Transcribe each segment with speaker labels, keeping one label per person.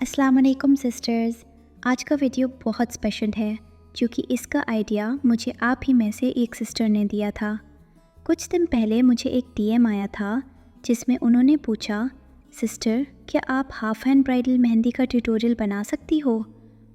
Speaker 1: अस्सलाम वालेकुम सिस्टर्स। आज का वीडियो बहुत स्पेशल है क्योंकि इसका आइडिया मुझे आप ही में से एक सिस्टर ने दिया था। कुछ दिन पहले मुझे एक डीएम आया था जिसमें उन्होंने पूछा, सिस्टर क्या आप हाफ़ हैंड ब्राइडल मेहंदी का ट्यूटोरियल बना सकती हो?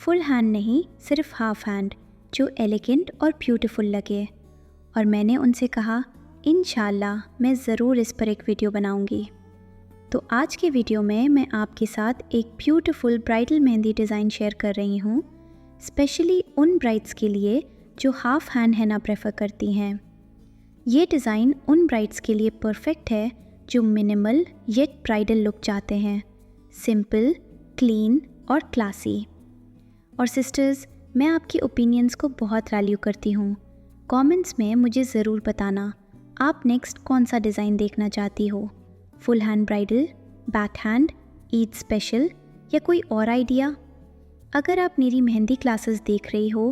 Speaker 1: फुल हैंड नहीं, सिर्फ हाफ़ हैंड, जो एलिगेंट और ब्यूटीफुल लगे। और मैंने उनसे कहा इंशाल्लाह मैं ज़रूर इस पर एक वीडियो बनाऊंगी। तो आज के वीडियो में मैं आपके साथ एक beautiful bridal mehndi design share कर रही हूँ, स्पेशली उन ब्राइड्स के लिए जो हाफ़ हैंड हैना प्रेफर करती हैं। ये डिज़ाइन उन ब्राइड्स के लिए परफेक्ट है जो मिनिमल येट ब्राइडल लुक चाहते हैं, सिंपल, क्लीन और क्लासी। और सिस्टर्स, मैं आपकी ओपिनियंस को बहुत वैल्यू करती हूँ। कमेंट्स में मुझे ज़रूर बताना आप नेक्स्ट कौन सा डिज़ाइन देखना चाहती हो, full hand bridal, back hand, Eid special या कोई और आइडिया। अगर आप मेरी मेहंदी क्लासेस देख रही हो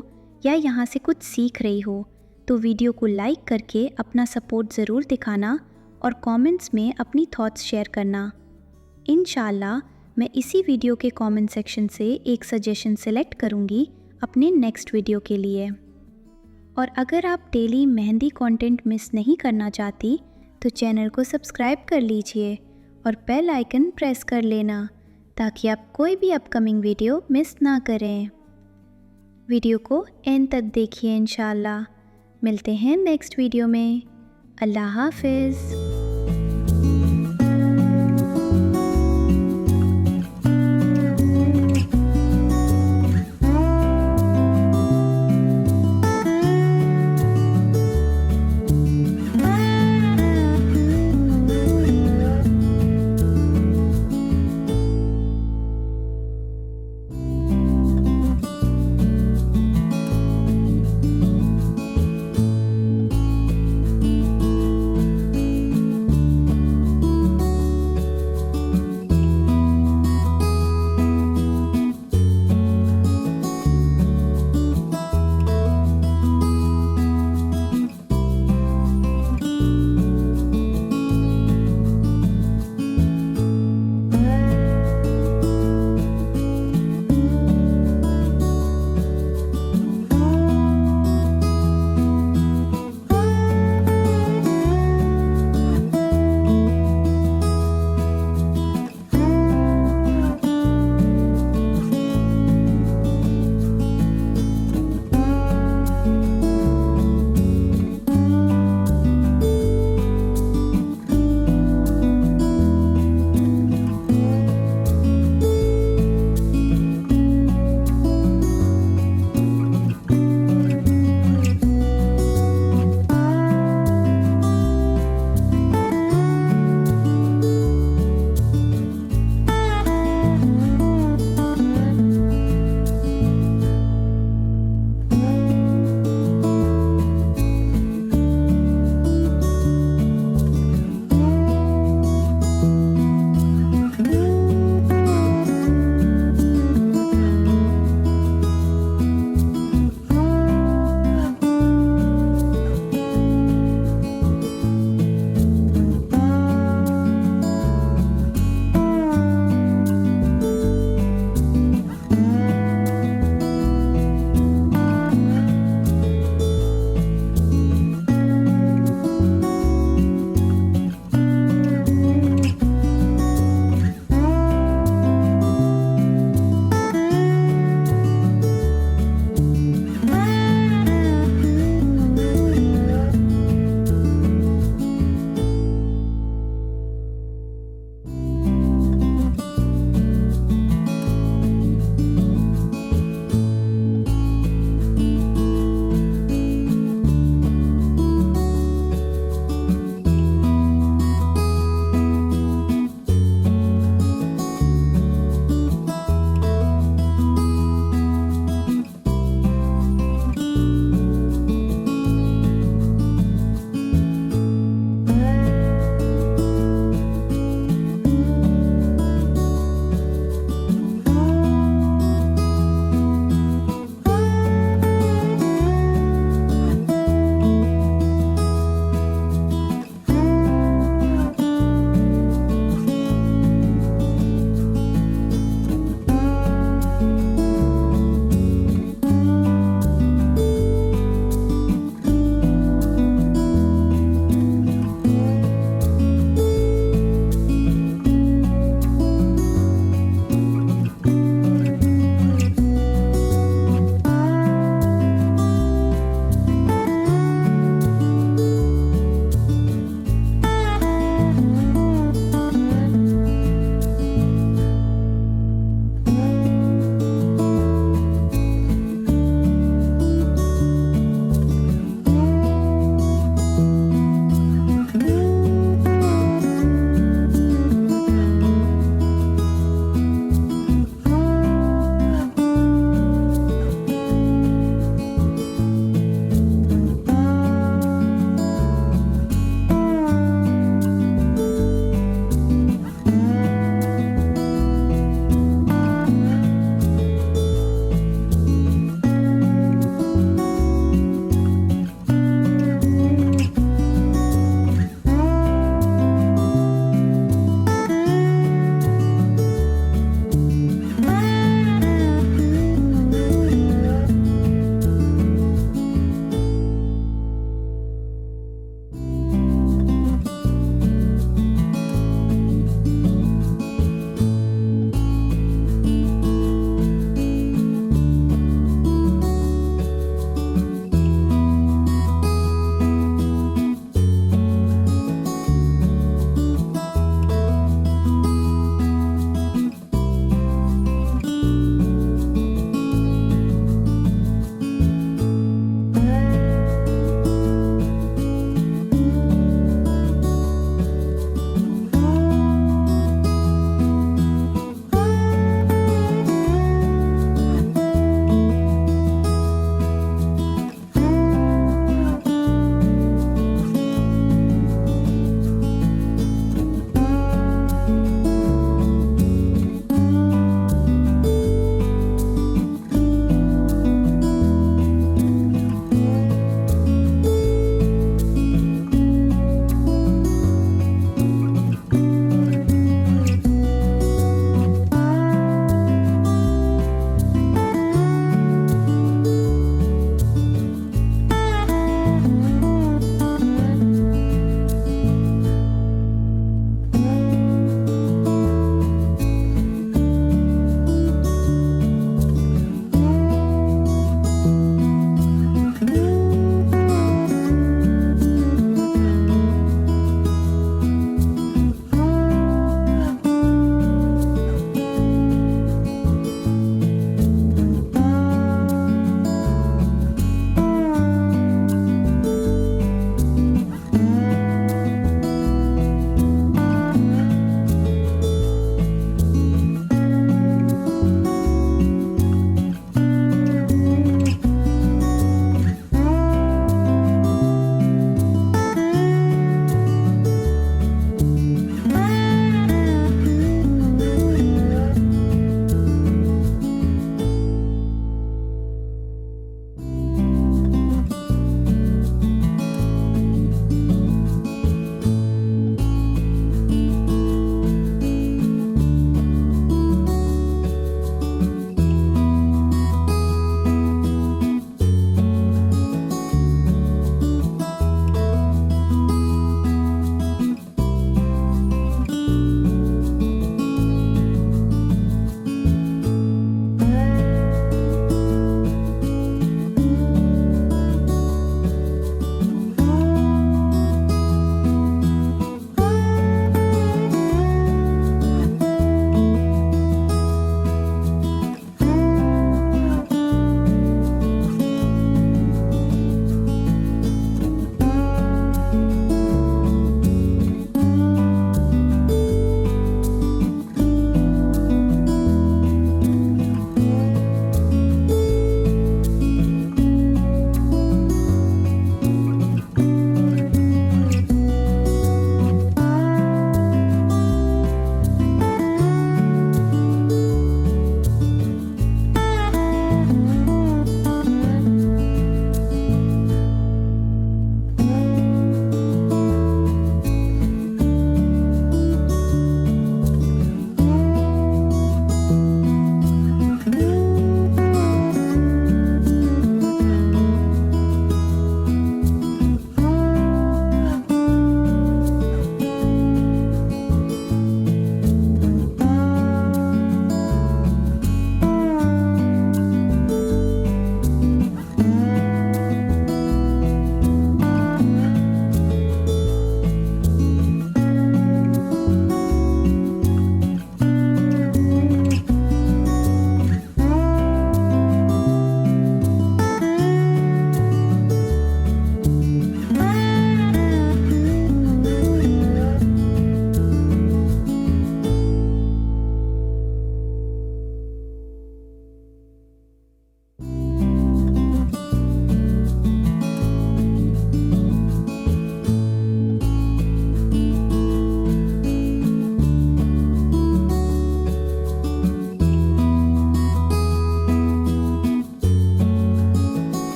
Speaker 1: या यहाँ से कुछ सीख रही हो तो वीडियो को लाइक करके अपना सपोर्ट ज़रूर दिखाना और कमेंट्स में अपनी थॉट्स शेयर करना। इंशाल्लाह मैं इसी वीडियो के कमेंट सेक्शन से एक सजेशन सेलेक्ट करूँगी अपने नेक्स्ट वीडियो के लिए। और अगर आप डेली मेहंदी कंटेंट मिस नहीं करना चाहती तो चैनल को सब्सक्राइब कर लीजिए और बेल आइकन प्रेस कर लेना ताकि आप कोई भी अपकमिंग वीडियो मिस ना करें। वीडियो को एंड तक देखिए। इंशाल्लाह मिलते हैं नेक्स्ट वीडियो में। अल्लाह हाफिज़।